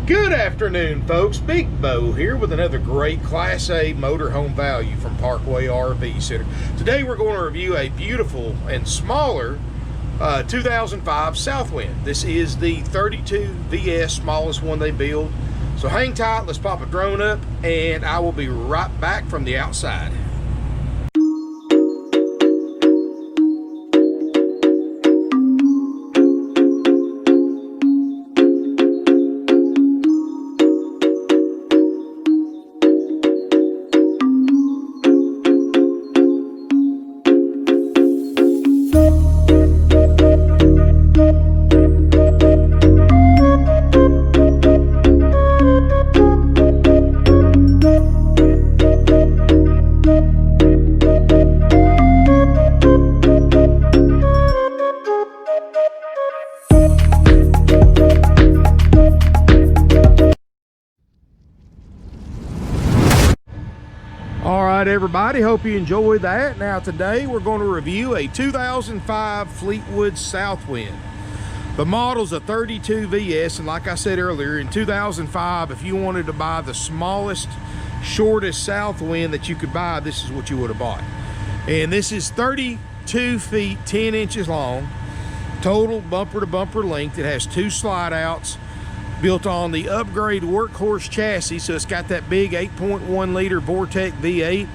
Good afternoon, folks. Big Bo here with another great Class A motorhome value from Parkway RV Center. Today we're going to review a beautiful and smaller 2005 Southwind. This is the 32 VS, smallest one they build. So hang tight, let's pop a drone up, and I will be right back from the outside. Alright everybody, hope you enjoyed that. Now today we're going to review a 2005 Fleetwood Southwind. The model's a 32 VS, and like I said earlier, in 2005, if you wanted to buy the smallest, shortest Southwind that you could buy, this is what you would have bought. And this is 32 feet 10 inches long, total bumper to bumper length. It has two slide outs, built on the upgrade Workhouse chassis, so it's got that big 8.1 liter Vortec V8,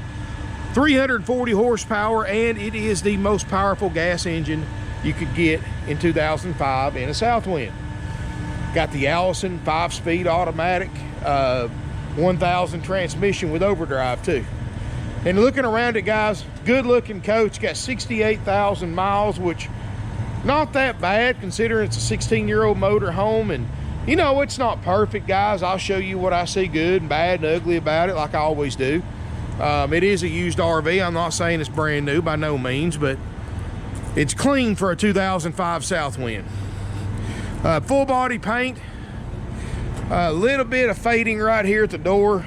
340 horsepower, and it is the most powerful gas engine you could get in 2005 in a Southwind. Got the Allison 5-speed automatic, 1000 transmission with overdrive too. And looking around it, guys, good looking coach, got 68,000 miles, which not that bad considering it's a 16-year-old motor home. And you know, it's not perfect, guys. I'll show you what I see good and bad and ugly about it, like I always do. It is a used RV. I'm not saying it's brand new by no means, but it's clean for a 2005 Southwind. Full body paint, a little bit of fading right here at the door,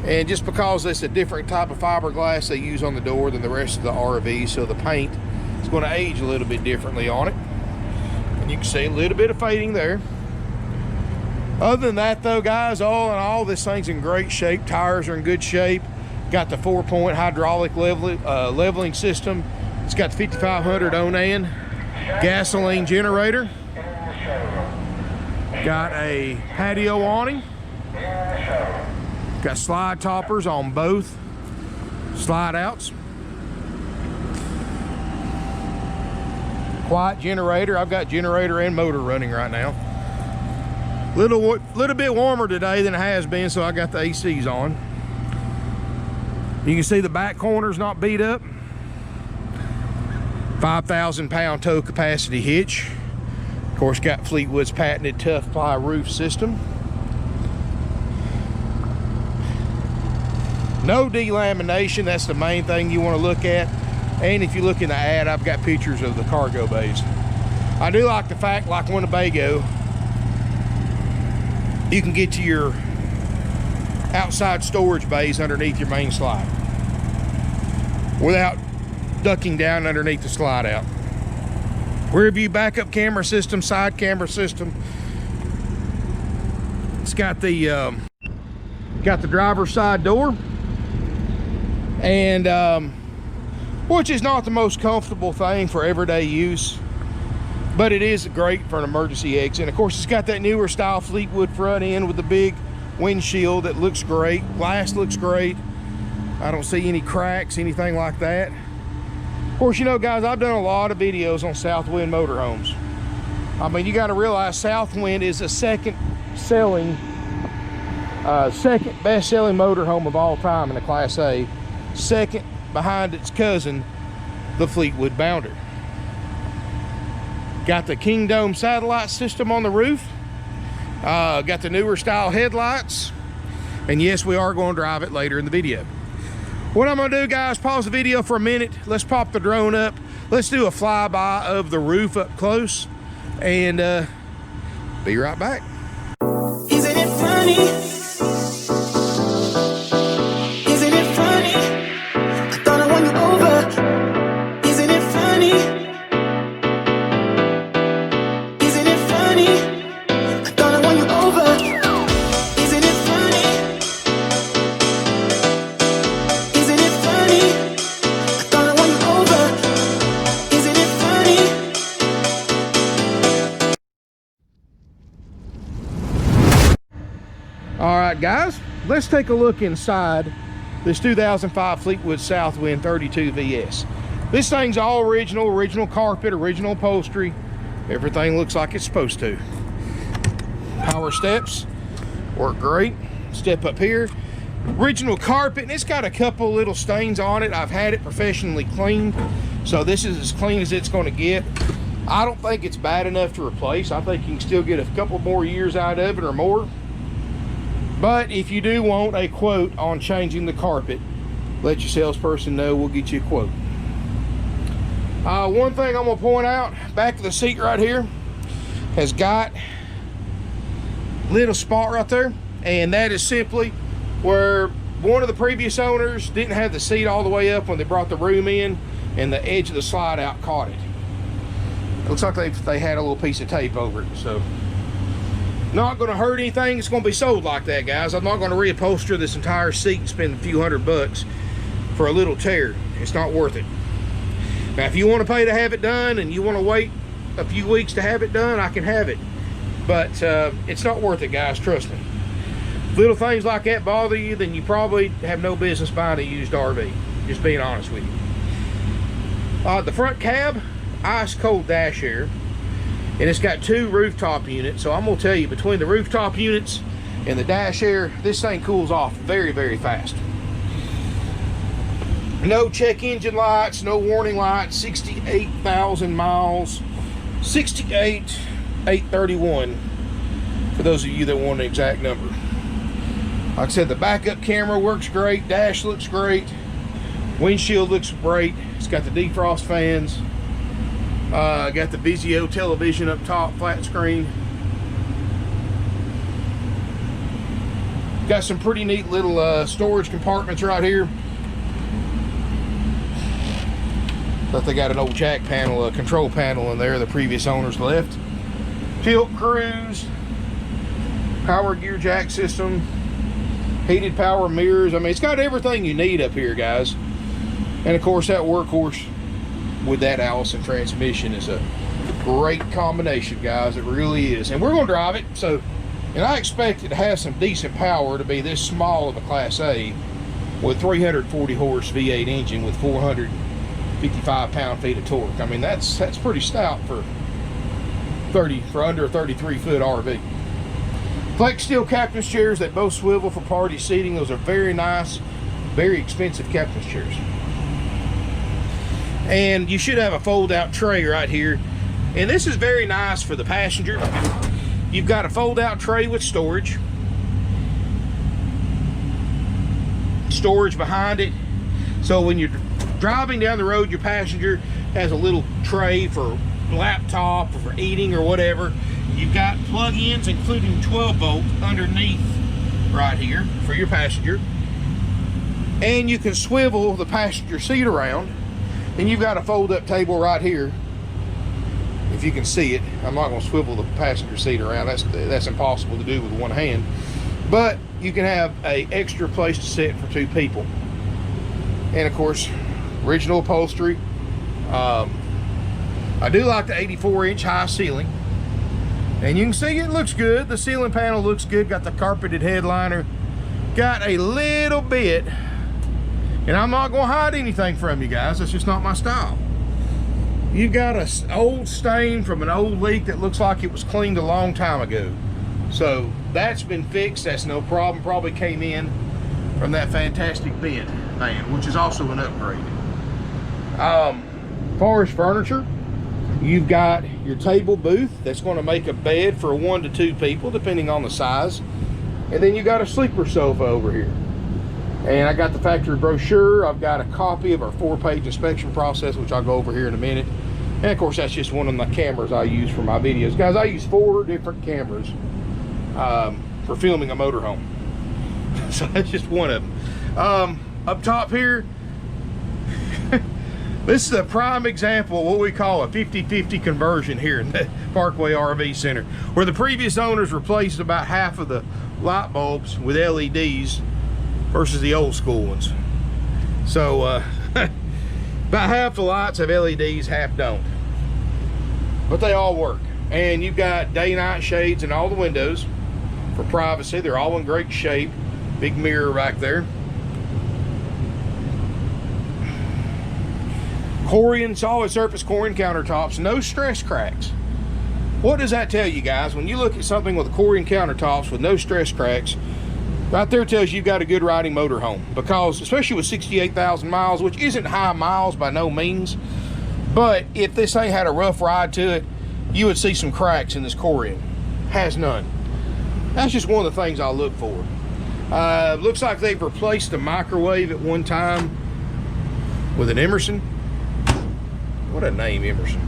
and just because it's a different type of fiberglass they use on the door than the rest of the RV, so the paint is going to age a little bit differently on it. And you can see a little bit of fading there. Other than that though, guys, all in all, this thing's in great shape. Tires are in good shape. Got the 4-point hydraulic leveling system. It's got the 5500 Onan gasoline generator. Got a patio awning. Got slide toppers on both slide outs. Quiet generator. I've got generator and motor running right now. Little bit warmer today than it has been, so I got the ACs on. You can see the back corner's not beat up. 5,000 pound tow capacity hitch. Of course, got Fleetwood's patented tough ply roof system. No delamination, that's the main thing you want to look at. And if you look in the ad, I've got pictures of the cargo bays. I do like the fact, like Winnebago, you can get to your outside storage bays underneath your main slide without ducking down underneath the slide out. Rear view backup camera system, side camera system. It's got the driver's side door, and which is not the most comfortable thing for everyday use, but it is great for an emergency exit. And of course, it's got that newer style Fleetwood front end with the big windshield that looks great. Glass looks great. I don't see any cracks, anything like that. Of course, you know, guys, I've done a lot of videos on Southwind motorhomes. I mean, you got to realize Southwind is the second best selling motorhome of all time in a Class A, second behind its cousin, the Fleetwood Bounder. Got the King Dome satellite system on the roof. Got the newer style headlights. And yes, we are going to drive it later in the video. What I'm going to do, guys, pause the video for a minute. Let's pop the drone up. Let's do a flyby of the roof up close. And be right back. Isn't it funny? Isn't it funny? I thought I won you over. right, guys, let's take a look inside this 2005 Fleetwood Southwind 32 VS. This thing's all original carpet, original upholstery. Everything looks like it's supposed to. Power steps work great. Step up here, original carpet, and it's got a couple little stains on it. I've had it professionally cleaned, so this is as clean as it's going to get. I don't think it's bad enough to replace. I think you can still get a couple more years out of it or more. But if you do want a quote on changing the carpet, let your salesperson know. We'll get you a quote. One thing I'm gonna point out, back of the seat right here has got a little spot right there, and that is simply where one of the previous owners didn't have the seat all the way up when they brought the room in, and the edge of the slide out caught it. Looks like they had a little piece of tape over it. So not going to hurt anything. It's going to be sold like that, guys. I'm not going to reupholster this entire seat and spend a few $100 for a little tear. It's not worth it. Now, if you want to pay to have it done and you want to wait a few weeks to have it done, I can have it. But it's not worth it, guys. Trust me. If little things like that bother you, then you probably have no business buying a used RV. Just being honest with you. The front cab, ice cold dash air, and it's got 2 rooftop units. So I'm gonna tell you, between the rooftop units and the dash air, this thing cools off very, very fast. No check engine lights, no warning lights, 68,000 miles, 68,831 for those of you that want an exact number. Like I said, the backup camera works great, dash looks great, windshield looks great. It's got the defrost fans. Got the Vizio television up top, flat screen. Got some pretty neat little storage compartments right here. But they got an old jack panel, a control panel in there the previous owners left. Tilt cruise, power gear jack system, heated power mirrors. I mean, it's got everything you need up here, guys. And of course, that Workhorse with that Allison transmission is a great combination, guys. It really is. And we're going to drive it, so, and I expect it to have some decent power to be this small of a Class A with 340 horse V8 engine with 455 pound-feet of torque. I mean, that's pretty stout for under a 33-foot RV. Flex steel captain's chairs that both swivel for party seating. Those are very nice, very expensive captain's chairs. And you should have a fold-out tray right here. And this is very nice for the passenger. You've got a fold-out tray with storage. Storage behind it. So when you're driving down the road, your passenger has a little tray for laptop or for eating or whatever. You've got plug-ins, including 12-volt underneath right here for your passenger. And you can swivel the passenger seat around. And you've got a fold-up table right here, if you can see it. I'm not going to swivel the passenger seat around. That's impossible to do with one hand. But you can have an extra place to sit for 2 people. And of course, original upholstery. I do like the 84-inch high ceiling. And you can see it looks good. The ceiling panel looks good. Got the carpeted headliner. Got a little bit. And I'm not going to hide anything from you guys. That's just not my style. You've got an old stain from an old leak that looks like it was cleaned a long time ago. So that's been fixed. That's no problem. Probably came in from that fantastic bed van, which is also an upgrade. As far as furniture, you've got your table booth that's going to make a bed for 1 to 2 people, depending on the size. And then you got a sleeper sofa over here. And I got the factory brochure. I've got a copy of our 4-page inspection process, which I'll go over here in a minute. And of course, that's just one of my cameras I use for my videos. Guys, I use 4 different cameras for filming a motorhome. So that's just one of them. Up top here, this is a prime example of what we call a 50-50 conversion here in the Parkway RV Center, where the previous owners replaced about half of the light bulbs with LEDs versus the old school ones. So about half the lights have LEDs, half don't. But they all work. And you've got day-night shades in all the windows. for privacy. They're all in great shape. Big mirror back there. Corian, solid surface Corian countertops, no stress cracks. What does that tell you guys? When you look at something with Corian countertops with no stress cracks, right there tells you've got a good riding motorhome. Because especially with 68,000 miles, which isn't high miles by no means, but if this thing had a rough ride to it, you would see some cracks in this Corian. Has none. That's just one of the things I look for. Looks like they've replaced the microwave at one time with an Emerson. What a name, Emerson.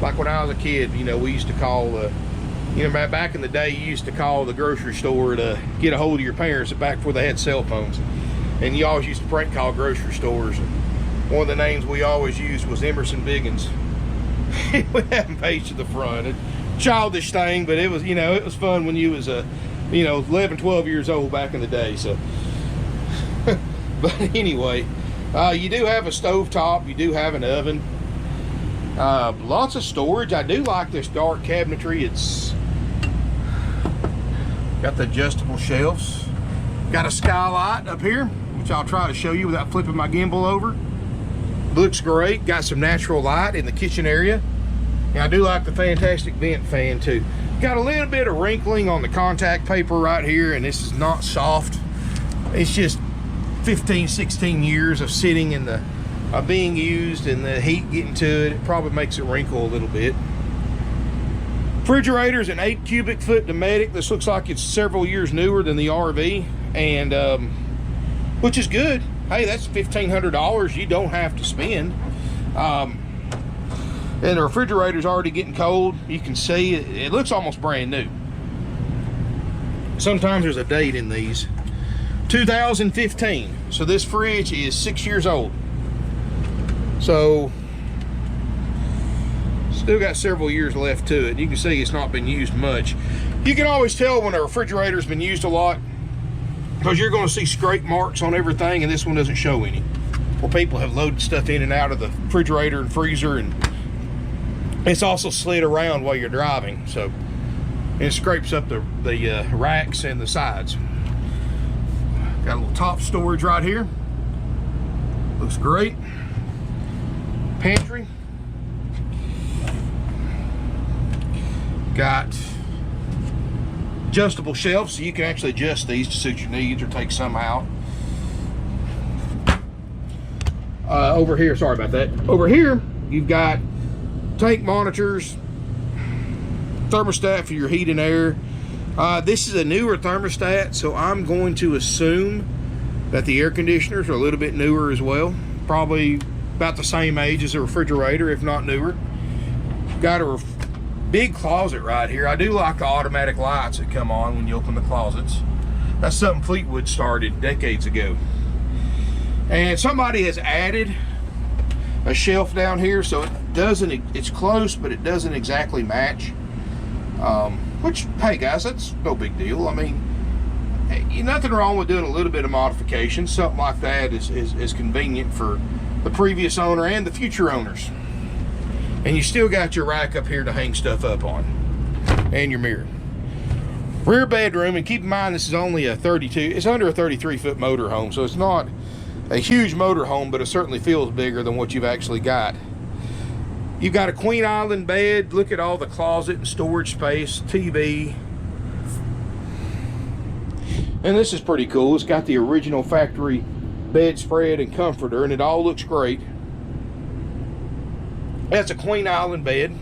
Like when I was a kid, you know, we used to call, you know, back in the day, you used to call the grocery store to get a hold of your parents back before they had cell phones. And you always used to prank call grocery stores. And one of the names we always used was Emerson Biggins. We had them paged to the front. A childish thing, but it was, you know, it was fun when you was, you know, 11, 12 years old back in the day. So, but anyway, you do have a stovetop. You do have an oven. Lots of storage. I do like this dark cabinetry. It's got the adjustable shelves. Got a skylight up here, which I'll try to show you without flipping my gimbal over. Looks great. Got some natural light in the kitchen area. And I do like the fantastic vent fan too. Got a little bit of wrinkling on the contact paper right here, and this is not soft. It's just 15, 16 years of sitting in the being used and the heat getting to it. It probably makes it wrinkle a little bit. Refrigerator is an 8 cubic foot Dometic. This looks like it's several years newer than the RV, and which is good. Hey, that's $1,500 you don't have to spend. And the refrigerator's already getting cold. You can see it looks almost brand new. Sometimes there's a date in these. 2015. So this fridge is 6 years old. So still got several years left to it. You can see it's not been used much. You can always tell when a refrigerator's been used a lot because you're going to see scrape marks on everything, and this one doesn't show any. Well, people have loaded stuff in and out of the refrigerator and freezer, and it's also slid around while you're driving, so it scrapes up the racks and the sides. Got a little top storage right here. Looks great. Pantry. Got adjustable shelves, so you can actually adjust these to suit your needs or take some out. Over here, sorry about that. Over here, you've got tank monitors, thermostat for your heat and air. This is a newer thermostat, so I'm going to assume that the air conditioners are a little bit newer as well. Probably about the same age as a refrigerator, if not newer. Got a big closet right here. I do like the automatic lights that come on when you open the closets. That's something Fleetwood started decades ago. And somebody has added a shelf down here, so it doesn't, it's close, but it doesn't exactly match. Which, hey guys, that's no big deal. I mean, hey, nothing wrong with doing a little bit of modification. Something like that is convenient for the previous owner and the future owners. And you still got your rack up here to hang stuff up on, and your mirror. Rear bedroom, and keep in mind this is only a 32, it's under a 33-foot motorhome, so it's not a huge motorhome, but it certainly feels bigger than what you've actually got. You've got a queen island bed. Look at all the closet and storage space, TV. And this is pretty cool. It's got the original factory bedspread and comforter, and it all looks great. That's a queen island bed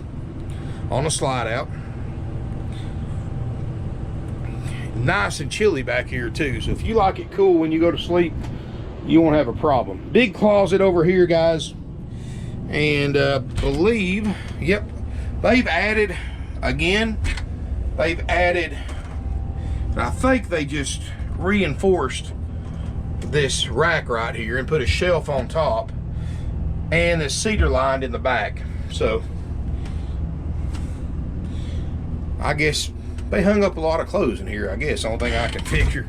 on a slide out. Nice and chilly back here too, so if you like it cool when you go to sleep, you won't have a problem. Big closet over here, guys. And believe, yep, they've added, again, they've added, and I think they just reinforced this rack right here and put a shelf on top, and it's cedar lined in the back. So I guess they hung up a lot of clothes in here, I guess, only thing I can figure.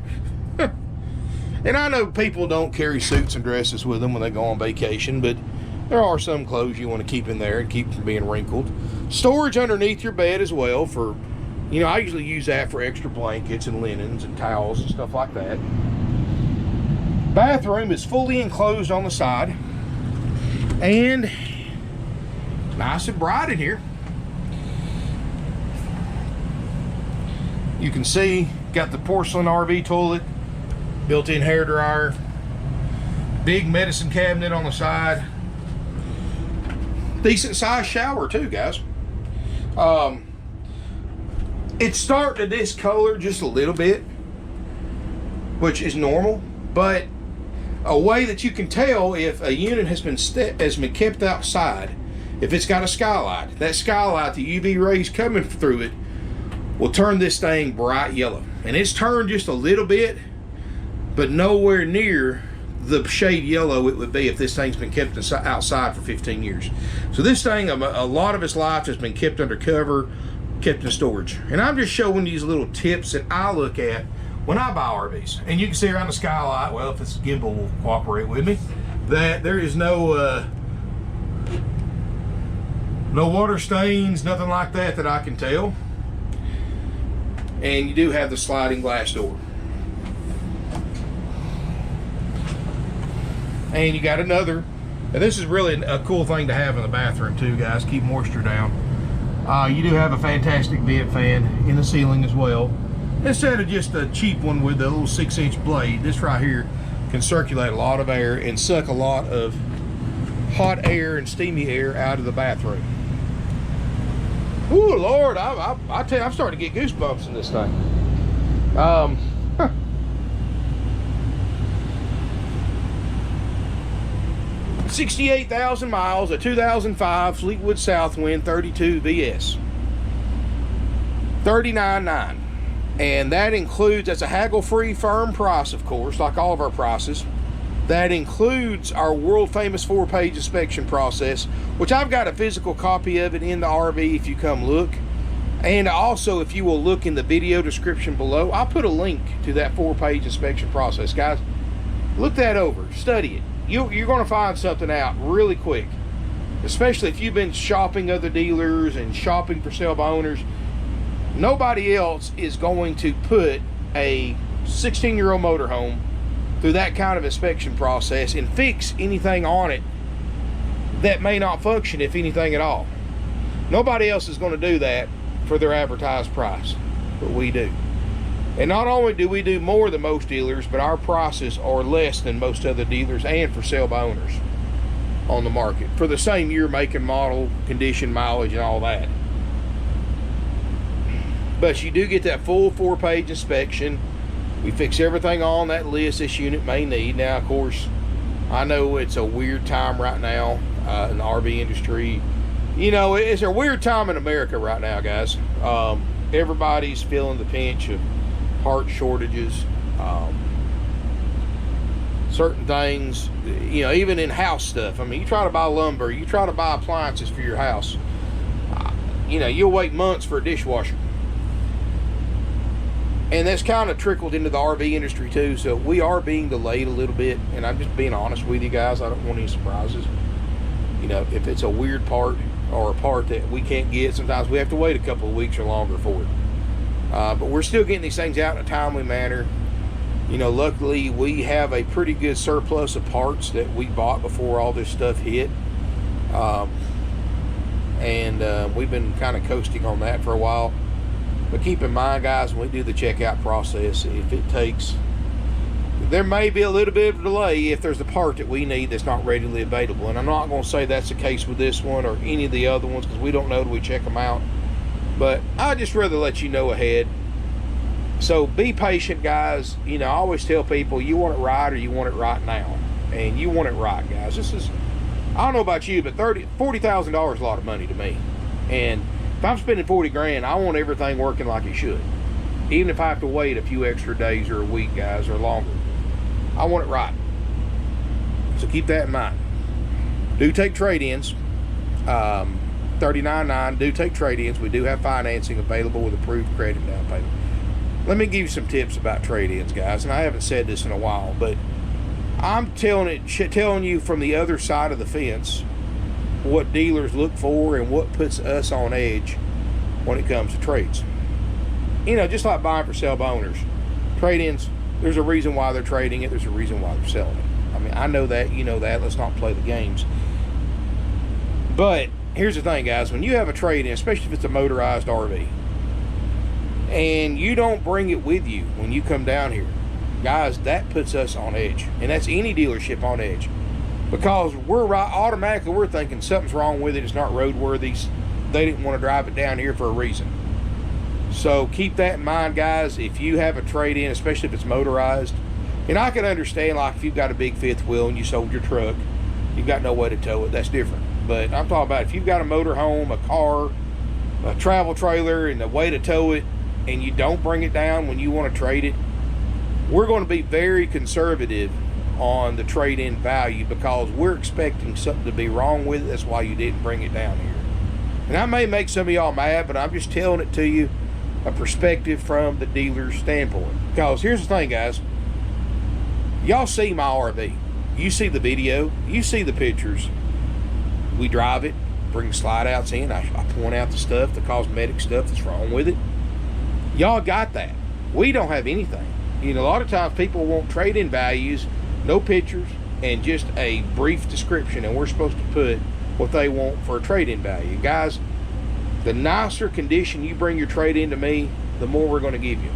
And I know people don't carry suits and dresses with them when they go on vacation, but there are some clothes you want to keep in there and keep from being wrinkled. Storage underneath your bed as well for You know, I usually use that for extra blankets and linens and towels and stuff like that. Bathroom is fully enclosed on the side. And nice and bright in here. You can see, got the porcelain RV toilet, built-in hair dryer, big medicine cabinet on the side. Decent sized shower too, guys. It's starting to discolor just a little bit, which is normal, but a way that you can tell if a unit has been kept outside, if it's got a skylight, that skylight, the UV rays coming through it will turn this thing bright yellow. And it's turned just a little bit, but nowhere near the shade yellow it would be if this thing's been kept outside for 15 years. So this thing, a lot of its life has been kept under cover, kept in storage. And I'm just showing these little tips that I look at when I buy RVs. And you can see around the skylight, well, if this gimbal will cooperate with me, that there is no water stains, nothing like that I can tell. And you do have the sliding glass door. And you got another, and this is really a cool thing to have in the bathroom too, guys, keep moisture down. You do have a fantastic vent fan in the ceiling as well. Instead of just a cheap one with a little 6-inch blade, this right here can circulate a lot of air and suck a lot of hot air and steamy air out of the bathroom. Ooh, Lord, I tell you, I'm starting to get goosebumps in this thing. 68,000 miles, a 2005 Fleetwood Southwind 32 VS. $39,900. And that includes, that's a haggle-free firm price, of course, like all of our prices. That includes our world-famous 4-page inspection process, which I've got a physical copy of it in the RV if you come look. And also, if you will look in the video description below, I'll put a link to that 4-page inspection process. Guys, look that over, study it. You're going to find something out really quick, especially if you've been shopping other dealers and shopping for sale by owners. Nobody else is going to put a 16-year-old motorhome through that kind of inspection process and fix anything on it that may not function, if anything at all. Nobody else is going to do that for their advertised price, but we do. And not only do we do more than most dealers, but our prices are less than most other dealers and for sale by owners on the market for the same year, make and model, condition, mileage, and all that. But you do get that full 4-page inspection. We fix everything on that list this unit may need. Now, of course, I know it's a weird time right now in the RV industry. You know, it's a weird time in America right now, guys. Everybody's feeling the pinch of part shortages, certain things, you know, even in house stuff. I mean, you try to buy lumber, you try to buy appliances for your house, you know, you'll wait months for a dishwasher. And that's kind of trickled into the RV industry too, so we are being delayed a little bit, and I'm just being honest with you guys. I don't want any surprises. You know, if it's a weird part or a part that we can't get, sometimes we have to wait a couple of weeks or longer for it. But we're still getting these things out in a timely manner. You know, luckily we have a pretty good surplus of parts that we bought before all this stuff hit. We've been kind of coasting on that for a while. But keep in mind, guys, when we do the checkout process, if it takes, there may be a little bit of a delay if there's a part that we need that's not readily available. And I'm not going to say that's the case with this one or any of the other ones, because we don't know till we check them out. But I'd just rather let you know ahead. So be patient, guys. You know, I always tell people, you want it right or you want it right now. And you want it right, guys. This is, I don't know about you, but $40,000 is a lot of money to me. And if I'm spending 40 grand, I want everything working like it should. Even if I have to wait a few extra days or a week, guys, or longer. I want it right. So keep that in mind. Do take trade-ins. $39,900. Do take trade-ins. We do have financing available with approved credit down payment. Let me give you some tips about trade-ins, guys. And I haven't said this in a while, but I'm telling you from the other side of the fence what dealers look for and what puts us on edge when it comes to trades. you know, just like buying for sale by owners. Trade-ins, there's a reason why they're trading it. There's a reason why they're selling it. I mean, I know that, you know that. Let's not play the games. But here's the thing, guys. When you have a trade-in, especially if it's a motorized RV, and you don't bring it with you when you come down here, guys, that puts us on edge. And that's any dealership on edge. Because automatically we're thinking something's wrong with it. It's not roadworthy. They didn't want to drive it down here for a reason. So keep that in mind, guys. If you have a trade-in, especially if it's motorized, and I can understand, like, if you've got a big fifth wheel and you sold your truck, you've got no way to tow it. That's different. But I'm talking about if you've got a motorhome, a car, a travel trailer, and a way to tow it, and you don't bring it down when you want to trade it, we're going to be very conservative on the trade-in value because we're expecting something to be wrong with it. That's why you didn't bring it down here. And I may make some of y'all mad, but I'm just telling it to you, a perspective from the dealer's standpoint. Because here's the thing, guys. Y'all see my RV. You see the video. You see the pictures. We drive it, bring slide outs in. I point out the stuff, the cosmetic stuff that's wrong with it. Y'all got that. We don't have anything. You know, a lot of times people want trade-in values, no pictures, and just a brief description, and we're supposed to put what they want for a trade-in value. Guys, the nicer condition you bring your trade-in to me, the more we're going to give you.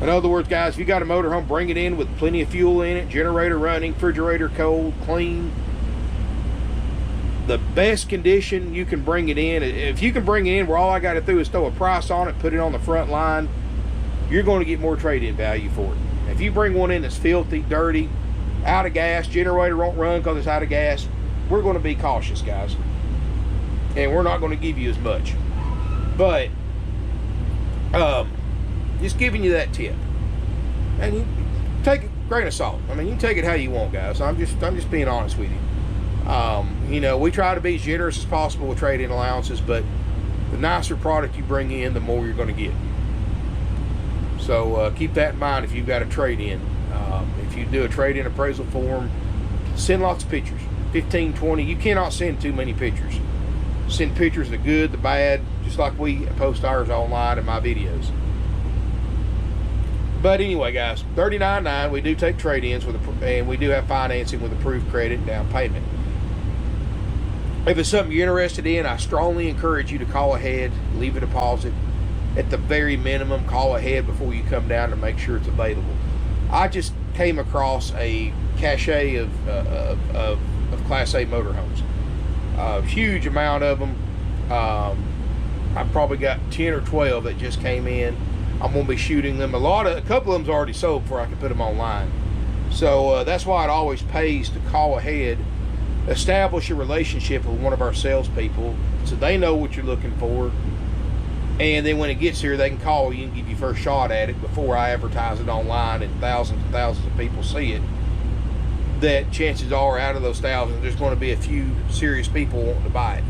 In other words, guys, if you got a motorhome, bring it in with plenty of fuel in it, generator running, refrigerator cold, clean. The best condition you can bring it in, if you can bring it in where all I got to do is throw a price on it, put it on the front line, you're going to get more trade-in value for it. If you bring one in that's filthy, dirty, out of gas, generator won't run because it's out of gas, we're going to be cautious, guys. And we're not going to give you as much. But just giving you that tip. And you take it grain of salt. I mean, you can take it how you want, guys. I'm just being honest with you. You know, we try to be as generous as possible with trade-in allowances, but the nicer product you bring in, the more you're going to get. So keep that in mind if you've got a trade-in. If you do a trade-in appraisal form, send lots of pictures. 15, 20. You cannot send too many pictures. Send pictures, the good, the bad, just like we post ours online in my videos. But anyway, guys, $39.9. We do take trade-ins and we do have financing with approved credit and down payment. If it's something you're interested in, I strongly encourage you to call ahead, leave a deposit. At the very minimum, call ahead before you come down to make sure it's available. I just came across a cache of Class A motorhomes. Huge amount of them. I've probably got 10 or 12 that just came in. I'm going to be shooting them. A couple of them's already sold before I can put them online. So that's why it always pays to call ahead, establish a relationship with one of our salespeople so they know what you're looking for. And then when it gets here, they can call you and give you first shot at it before I advertise it online and thousands and thousands of people see it. That chances are out of those thousands, there's going to be a few serious people wanting to buy it.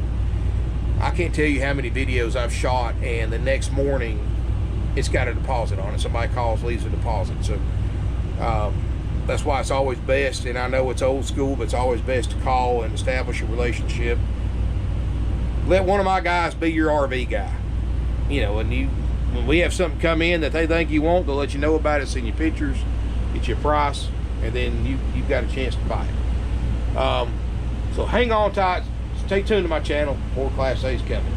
I can't tell you how many videos I've shot and the next morning it's got a deposit on it. Somebody calls, leaves a deposit. So that's why it's always best, and I know it's old school, but it's always best to call and establish a relationship. Let one of my guys be your RV guy. You know, when we have something come in that they think you want, they'll let you know about it, send you pictures, get you a price, and then you've got a chance to buy it. So hang on tight. Stay tuned to my channel. More Class A's coming.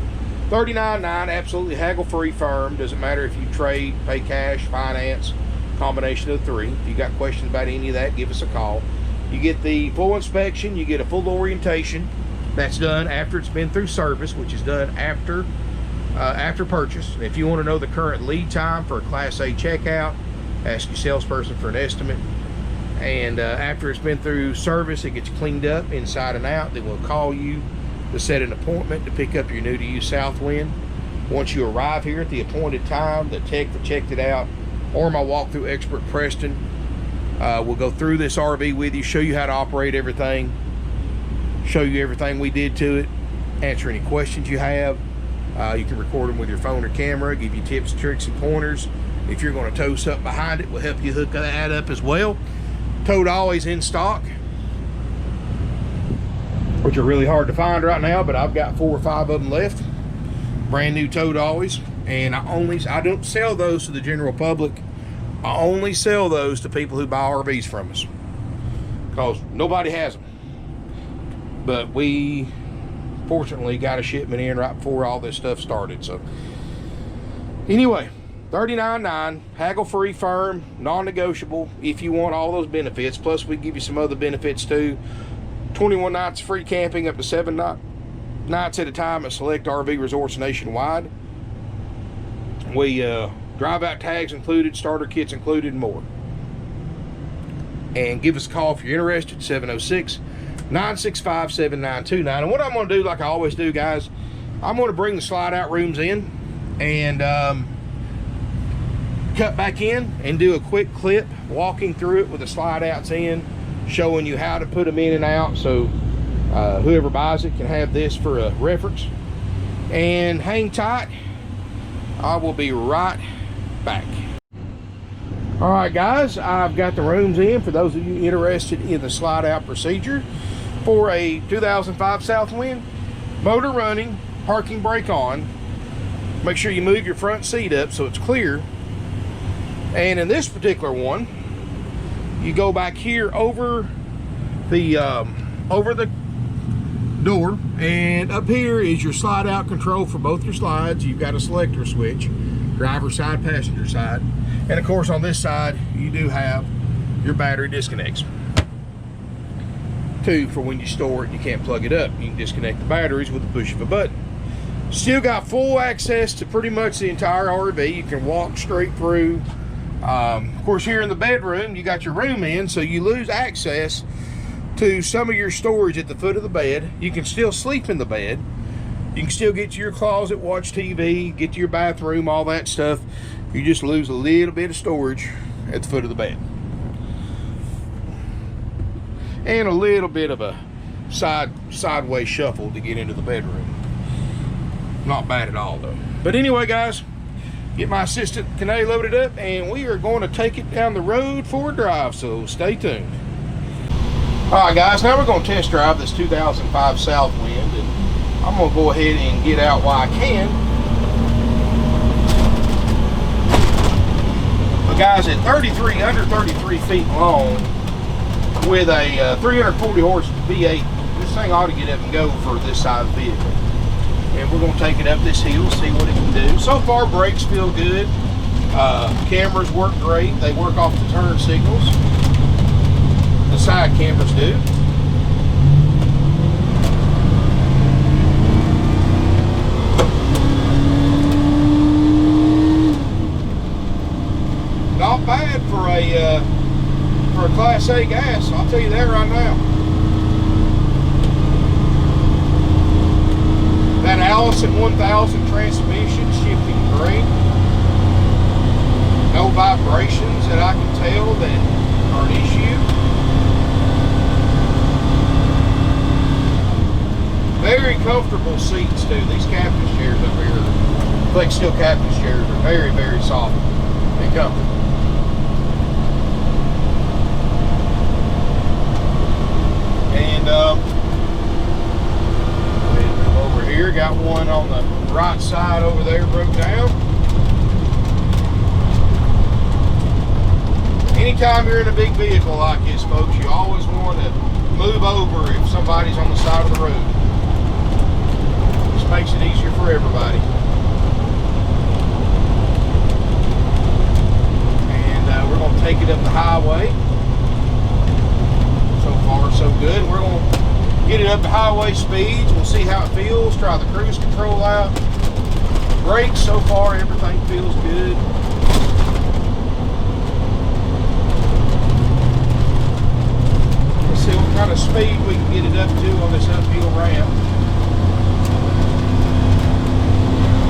$39.9, absolutely haggle-free firm. Doesn't matter if you trade, pay cash, finance, combination of the three. If you got questions about any of that, give us a call. You get the full inspection. You get a full orientation. That's done after it's been through service, which is done after purchase. And if you want to know the current lead time for a Class A checkout, ask your salesperson for an estimate. And after it's been through service, it gets cleaned up inside and out. Then we'll call you to set an appointment to pick up your new to you Southwind. Once you arrive here at the appointed time, the tech that checked it out, or my walkthrough expert Preston, will go through this RV with you, show you how to operate everything, show you everything we did to it, answer any questions you have. You can record them with your phone or camera, give you tips, tricks, and pointers. If you're going to tow something behind it, we'll help you hook that up as well. Tow dollies in stock, which are really hard to find right now, but I've got 4 or 5 of them left. Brand new tow dollies. And I don't sell those to the general public. I only sell those to people who buy RVs from us, because nobody has them. But we fortunately got a shipment in right before all this stuff started. So anyway, $39.9, haggle-free, firm, non-negotiable if you want all those benefits. Plus we give you some other benefits too. 21 nights free camping, up to 7 nights at a time at select RV resorts nationwide. We drive out tags included, starter kits included, and more. And give us a call if you're interested, 706-965-7929. And what I'm going to do, like I always do, guys, I'm going to bring the slide out rooms in and cut back in and do a quick clip walking through it with the slide outs in, showing you how to put them in and out, so whoever buys it can have this for a reference. And hang tight, I will be right back. All right, guys, I've got the rooms in for those of you interested in the slide out procedure for a 2005 Southwind. Motor running, parking brake on. Make sure you move your front seat up so it's clear. And in this particular one, you go back here over the door, and up here is your slide out control for both your slides. You've got a selector switch, driver side, passenger side. And of course on this side, you do have your battery disconnects. Two, for when you store it, you can't plug it up. You can disconnect the batteries with the push of a button. Still got full access to pretty much the entire RV. You can walk straight through. Of course, here in the bedroom, you got your room in, so you lose access to some of your storage at the foot of the bed. You can still sleep in the bed. You can still get to your closet, watch TV, get to your bathroom, all that stuff. You just lose a little bit of storage at the foot of the bed. And a little bit of a sideways shuffle to get into the bedroom. Not bad at all though. But anyway, guys, get my assistant Kane loaded up and we are going to take it down the road for a drive, so stay tuned. All right, guys, now we're going to test drive this 2005 Southwind, and I'm going to go ahead and get out while I can. But guys, at under 33 feet long, with a 340 horse V8, this thing ought to get up and go for this size vehicle. And we're going to take it up this hill, see what it can do. So far, brakes feel good. Cameras work great. They work off the turn signals. The side cameras do. Not bad for a Class A gas, I'll tell you that right now. That Allison 1000 transmission shifting great. No vibrations that I can tell that are an issue. Very comfortable seats too. These captain's chairs up here, flex steel captain's chairs, are very, very soft and comfortable. And move over here. Got one on the right side over there broke down. Anytime you're in a big vehicle like this, folks, you always want to move over if somebody's on the side of the road. This makes it easier for everybody. And we're going to take it up the highway. So far, so good. We're going to get it up to highway speeds. We'll see how it feels. Try the cruise control out. Brakes, so far, everything feels good. Let's see what kind of speed we can get it up to on this uphill ramp.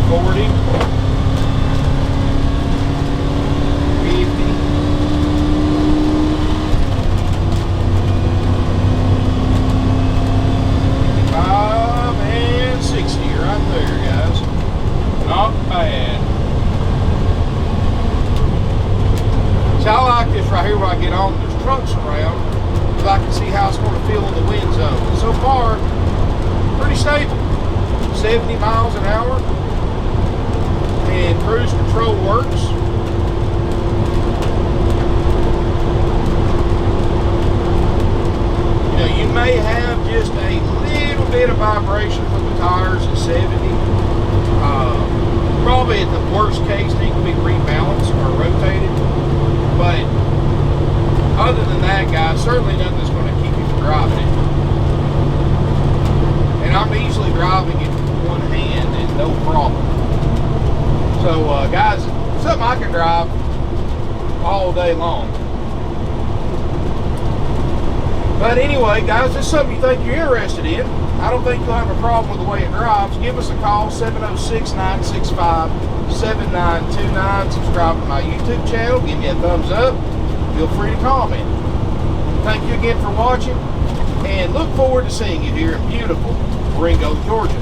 40. 50. 55 and 60 right there, guys. Not bad. See, I like this right here when I get on. There's trucks around, because I can see how it's going to feel in the wind zone. And so far, pretty stable. 70 miles an hour. and cruise control works. You know, you may have just a little bit of vibration from the tires at 70. Probably at the worst case need to be rebalanced or rotated. But other than that, guys, certainly nothing's going to keep you from driving it. And I'm easily driving it with one hand and no problem. So, guys, something I can drive all day long. But anyway, guys, this is something you think you're interested in. I don't think you'll have a problem with the way it drives. Give us a call, 706-965-7929. Subscribe to my YouTube channel. Give me a thumbs up. Feel free to comment. Thank you again for watching, and look forward to seeing you here in beautiful Ringo, Georgia.